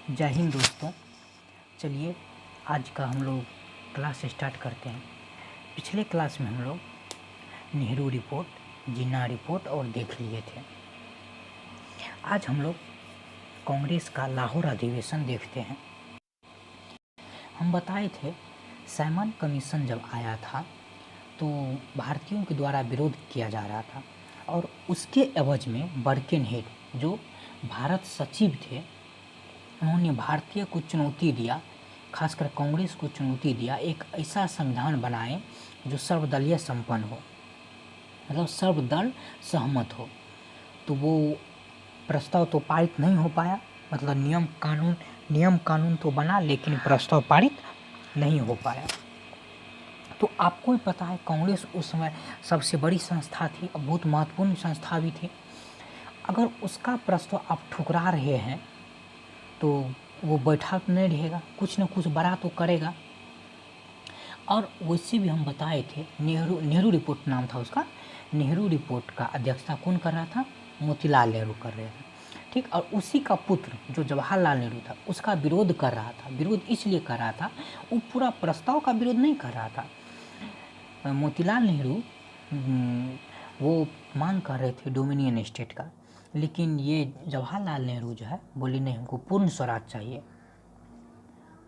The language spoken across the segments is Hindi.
जय हिंद दोस्तों। चलिए आज का हम लोग क्लास स्टार्ट करते हैं। पिछले क्लास में हम लोग नेहरू रिपोर्ट, जिन्ना रिपोर्ट और देख लिए थे। आज हम लोग कांग्रेस का लाहौर अधिवेशन देखते हैं। हम बताए थे सैमन कमीशन जब आया था तो भारतीयों के द्वारा विरोध किया जा रहा था और उसके एवज में बर्किनहेड जो भारत सचिव थे, उन्होंने भारतीय को चुनौती दिया, खासकर कांग्रेस को चुनौती दिया, एक ऐसा संविधान बनाए जो सर्वदलीय संपन्न हो, मतलब सर्वदल सहमत हो। तो वो प्रस्ताव तो पारित नहीं हो पाया, मतलब नियम कानून तो बना लेकिन प्रस्ताव पारित नहीं हो पाया। तो आपको ही पता है कांग्रेस उस समय सबसे बड़ी संस्था थी, बहुत महत्वपूर्ण संस्था भी थी। अगर उसका प्रस्ताव आप ठुकरा रहे हैं तो वो बैठा तो नहीं रहेगा, कुछ न कुछ बड़ा तो करेगा। और वैसे भी हम बताए थे नेहरू रिपोर्ट नाम था उसका। नेहरू रिपोर्ट का अध्यक्षता कौन कर रहा था? मोतीलाल नेहरू कर रहे थे, ठीक। और उसी का पुत्र जो जवाहरलाल नेहरू था उसका विरोध कर रहा था। विरोध इसलिए कर रहा था, वो पूरा प्रस्ताव का विरोध नहीं कर रहा था। मोतीलाल नेहरू वो मांग कर रहे थे डोमिनियन स्टेट का, लेकिन ये जवाहरलाल नेहरू जो है बोले नहीं, हमको पूर्ण स्वराज चाहिए।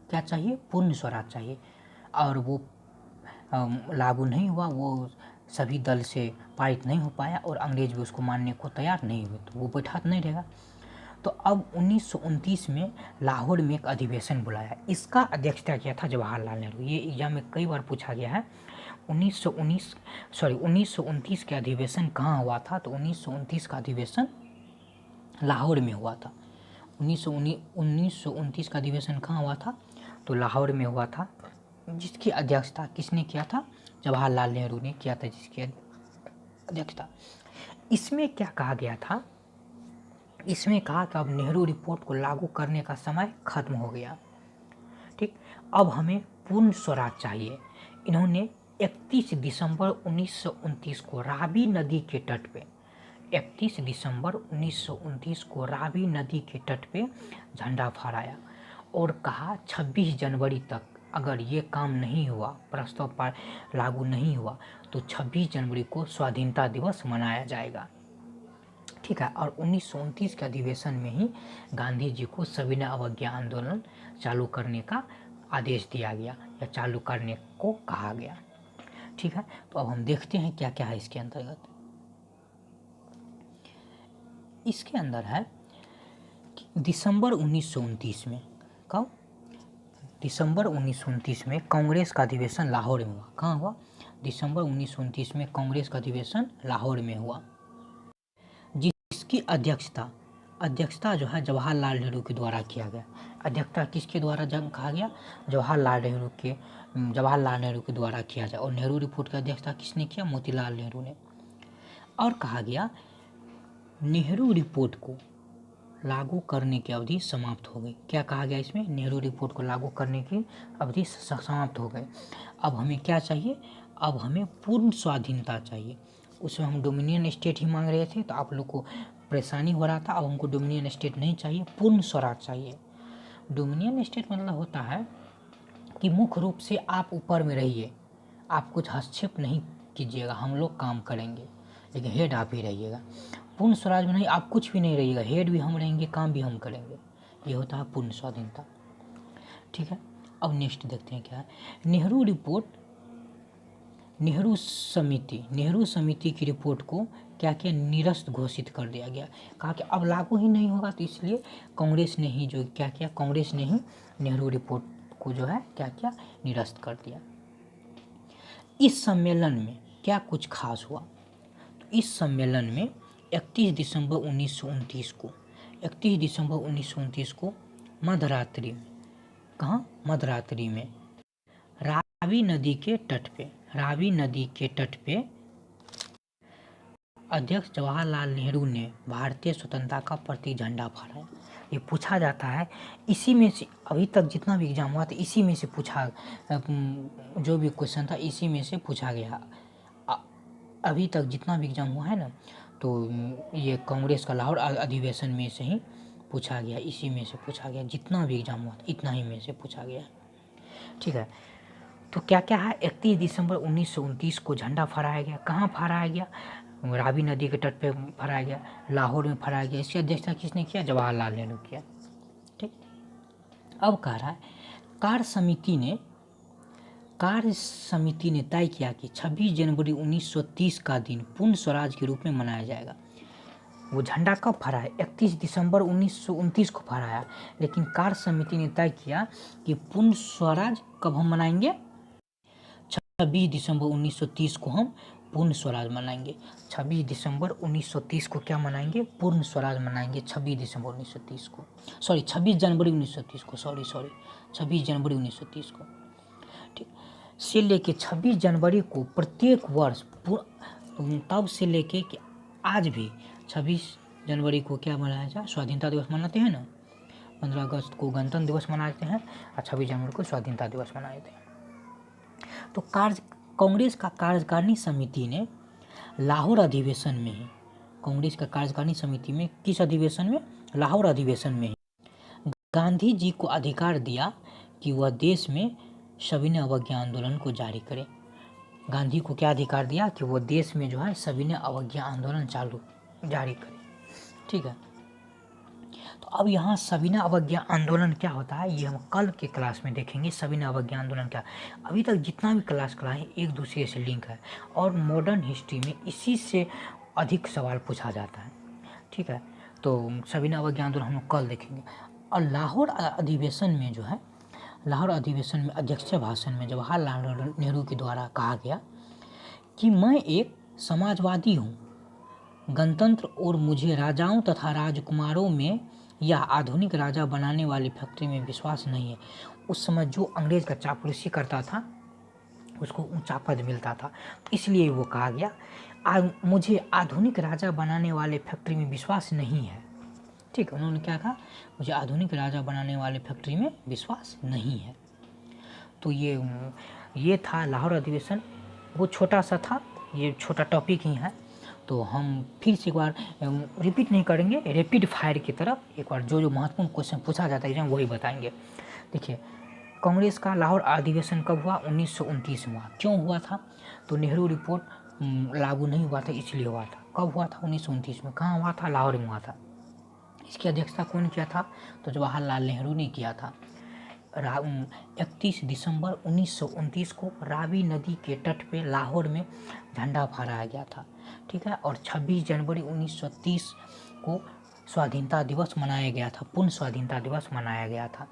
क्या चाहिए? पूर्ण स्वराज चाहिए। और वो लागू नहीं हुआ, वो सभी दल से पारित नहीं हो पाया और अंग्रेज भी उसको मानने को तैयार नहीं हुए, तो वो बैठा नहीं रहेगा। तो अब 1929 में लाहौर में एक अधिवेशन बुलाया। इसका अध्यक्षता किया था जवाहरलाल नेहरू। ये एग्जाम में कई बार पूछा गया है। 1929 के अधिवेशन कहाँ हुआ था? तो 1929 का अधिवेशन लाहौर में हुआ था। 1929 का अधिवेशन कहाँ हुआ था? तो लाहौर में हुआ था। जिसकी अध्यक्षता किसने किया था? जवाहरलाल नेहरू ने किया था, जिसकी अध्यक्षता। इसमें क्या कहा गया था? इसमें कहा कि अब नेहरू रिपोर्ट को लागू करने का समय खत्म हो गया, ठीक। अब हमें पूर्ण स्वराज चाहिए। इन्होंने 31 दिसंबर 1929 को रावी नदी के तट पे 31 दिसंबर 1929 को रावी नदी के तट पे झंडा फहराया और कहा 26 जनवरी तक अगर ये काम नहीं हुआ, प्रस्ताव पर लागू नहीं हुआ, तो 26 जनवरी को स्वाधीनता दिवस मनाया जाएगा, ठीक है। और 1929 के अधिवेशन में ही गांधी जी को सविनय अवज्ञा आंदोलन चालू करने का आदेश दिया गया या चालू करने को कहा गया, ठीक है। तो अब हम देखते हैं क्या क्या है इसके अंतर्गत। इसके अंदर है कि दिसंबर 1929 में, कब? दिसंबर 1929 में कांग्रेस का अधिवेशन लाहौर में हुआ। कहाँ हुआ? दिसंबर 1929 में कांग्रेस का अधिवेशन लाहौर में हुआ, जिसकी अध्यक्षता जो है जवाहरलाल नेहरू के द्वारा किया गया। अध्यक्षता किसके द्वारा कहा गया? जवाहरलाल नेहरू के द्वारा किया जाए। और नेहरू रिपोर्ट की अध्यक्षता किसने किया? मोतीलाल नेहरू ने। और कहा गया नेहरू रिपोर्ट को लागू करने की अवधि समाप्त हो गई। क्या कहा गया इसमें? नेहरू रिपोर्ट को लागू करने की अवधि समाप्त हो गई। अब हमें क्या चाहिए? अब हमें पूर्ण स्वाधीनता चाहिए। उसमें हम डोमिनियन स्टेट ही मांग रहे थे, तो आप लोग को परेशानी हो रहा था। अब हमको डोमिनियन स्टेट नहीं चाहिए, पूर्ण स्वराज चाहिए। डोमिनियन स्टेट मतलब होता है कि मुख्य रूप से आप ऊपर में रहिए, आप कुछ हस्तक्षेप नहीं कीजिएगा, हम लोग काम करेंगे, लेकिन हेड आप ही रहिएगा। पूर्ण स्वराज में नहीं, आप कुछ भी नहीं रहिएगा, हेड भी हम रहेंगे, काम भी हम करेंगे। ये होता है पूर्ण स्वाधीनता, ठीक है। अब नेक्स्ट देखते हैं क्या है। नेहरू रिपोर्ट, नेहरू समिति की रिपोर्ट को क्या किया? निरस्त घोषित कर दिया गया। कहा कि अब लागू ही नहीं होगा, तो इसलिए कांग्रेस ने ही जो क्या किया, कांग्रेस ने ही नेहरू रिपोर्ट को जो है क्या किया? निरस्त कर दिया। इस सम्मेलन में क्या कुछ खास हुआ? तो इस सम्मेलन में 31 दिसंबर 1929 को मध्यरात्रि में, कहाँ? मध्यरात्रि में रावी नदी के तट पे अध्यक्ष जवाहरलाल नेहरू ने भारतीय स्वतंत्रता का प्रतीक झंडा फहराया। ये पूछा जाता है, इसी में से अभी तक जितना भी एग्जाम हुआ था इसी में से पूछा, जो भी क्वेश्चन था इसी में से पूछा गया। अभी तक जितना भी एग्जाम हुआ है ना, तो ये कांग्रेस का लाहौर अधिवेशन में से ही पूछा गया, इसी में से पूछा गया, जितना भी एग्जाम हुआ था इतना ही में से पूछा गया। ठीक है, तो क्या क्या है, 31 दिसंबर 1929 को झंडा फहराया गया। कहाँ फहराया गया? रावी नदी के तट पे फहराया गया, लाहौर में फहराया गया। इसकी अध्यक्षता किसने किया? जवाहरलाल नेहरू किया। ठीक, अब कह रहा है कार्य समिति ने तय किया कि 26 जनवरी 1930 का दिन पूर्ण स्वराज के रूप में मनाया जाएगा। वो झंडा कब फहराया? 31 दिसंबर 1929 को फहराया, लेकिन कार्य समिति ने तय किया कि पूर्ण स्वराज कब हम मनाएंगे? 26 दिसंबर 1930 को हम पूर्ण स्वराज मनाएंगे। 26 दिसंबर 1930 को क्या मनाएंगे? पूर्ण स्वराज मनाएंगे। 26 दिसंबर 1930 को, 26 जनवरी 1930 को, 26 जनवरी 1930 को। ठीक, से लेके 26 जनवरी को प्रत्येक वर्ष तब से लेके कि आज भी 26 जनवरी को क्या मनाया जाए? स्वाधीनता दिवस मनाते हैं ना। 15 अगस्त को गणतंत्र दिवस मनाते हैं और 26 जनवरी को स्वाधीनता दिवस मनाते हैं। तो कांग्रेस का कार्यकारिणी समिति ने लाहौर अधिवेशन में ही, कांग्रेस का कार्यकारिणी समिति में किस अधिवेशन में? लाहौर अधिवेशन में ही गांधी जी को अधिकार दिया कि वह देश में सविनय अवज्ञा आंदोलन को जारी करें। गांधी को क्या अधिकार दिया? कि वो देश में जो है सविनय अवज्ञा आंदोलन जारी करें। ठीक है, तो अब यहाँ सविनय अवज्ञा आंदोलन क्या होता है ये हम कल के क्लास में देखेंगे। सविनय अवज्ञा आंदोलन क्या, अभी तक जितना भी क्लास है एक दूसरे से लिंक है और मॉडर्न हिस्ट्री में इसी से अधिक सवाल पूछा जाता है। ठीक है, तो सविनय अवज्ञा आंदोलन हम लोग कल देखेंगे। और लाहौर अधिवेशन में जो है, लाहौर अधिवेशन में अध्यक्षीय भाषण में जवाहरलाल नेहरू के द्वारा कहा गया कि मैं एक समाजवादी हूँ, गणतंत्र और मुझे राजाओं तथा राजकुमारों में या आधुनिक राजा बनाने वाली फैक्ट्री में विश्वास नहीं है। उस समय जो अंग्रेज का चापलूसी करता था उसको ऊंचा पद मिलता था, इसलिए वो कहा गया मुझे आधुनिक राजा बनाने वाले फैक्ट्री में विश्वास नहीं है। ठीक है, उन्होंने क्या कहा? मुझे आधुनिक राजा बनाने वाले फैक्ट्री में विश्वास नहीं है। तो ये था लाहौर अधिवेशन। वो छोटा सा था, ये छोटा टॉपिक ही है, तो हम फिर से एक बार रिपीट नहीं करेंगे, रैपिड फायर की तरफ एक बार जो महत्वपूर्ण क्वेश्चन पूछा जाता है एग्जाम वही बताएंगे। देखिए, कांग्रेस का लाहौर अधिवेशन कब हुआ? 1929 में हुआ। क्यों हुआ था? तो नेहरू रिपोर्ट लागू नहीं हुआ था इसलिए हुआ था। कब हुआ था? 1929 में। कहाँ हुआ था? लाहौर में हुआ था। इसकी अध्यक्षता कौन किया था? तो जवाहरलाल नेहरू ने किया था। 31 दिसंबर 1929 को रावी नदी के तट पे लाहौर में झंडा फहराया गया था। ठीक है, और 26 जनवरी 1930 को स्वाधीनता दिवस मनाया गया था, पूर्ण स्वाधीनता दिवस मनाया गया था।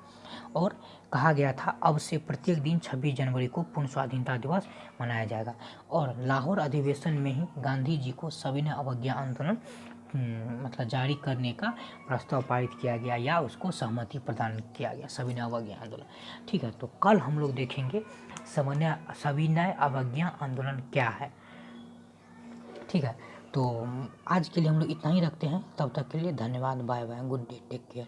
और कहा गया था अब से प्रत्येक दिन 26 जनवरी को पूर्ण स्वाधीनता दिवस मनाया जाएगा। और लाहौर अधिवेशन में ही गांधी जी को सविनय अवज्ञा आंदोलन मतलब जारी करने का प्रस्ताव पारित किया गया या उसको सहमति प्रदान किया गया, सविनय अवज्ञा आंदोलन। ठीक है, तो कल हम लोग देखेंगे सविनय अवज्ञा आंदोलन क्या है। ठीक है, तो आज के लिए हम लोग इतना ही रखते हैं। तब तक के लिए धन्यवाद, bye bye, good day, take care.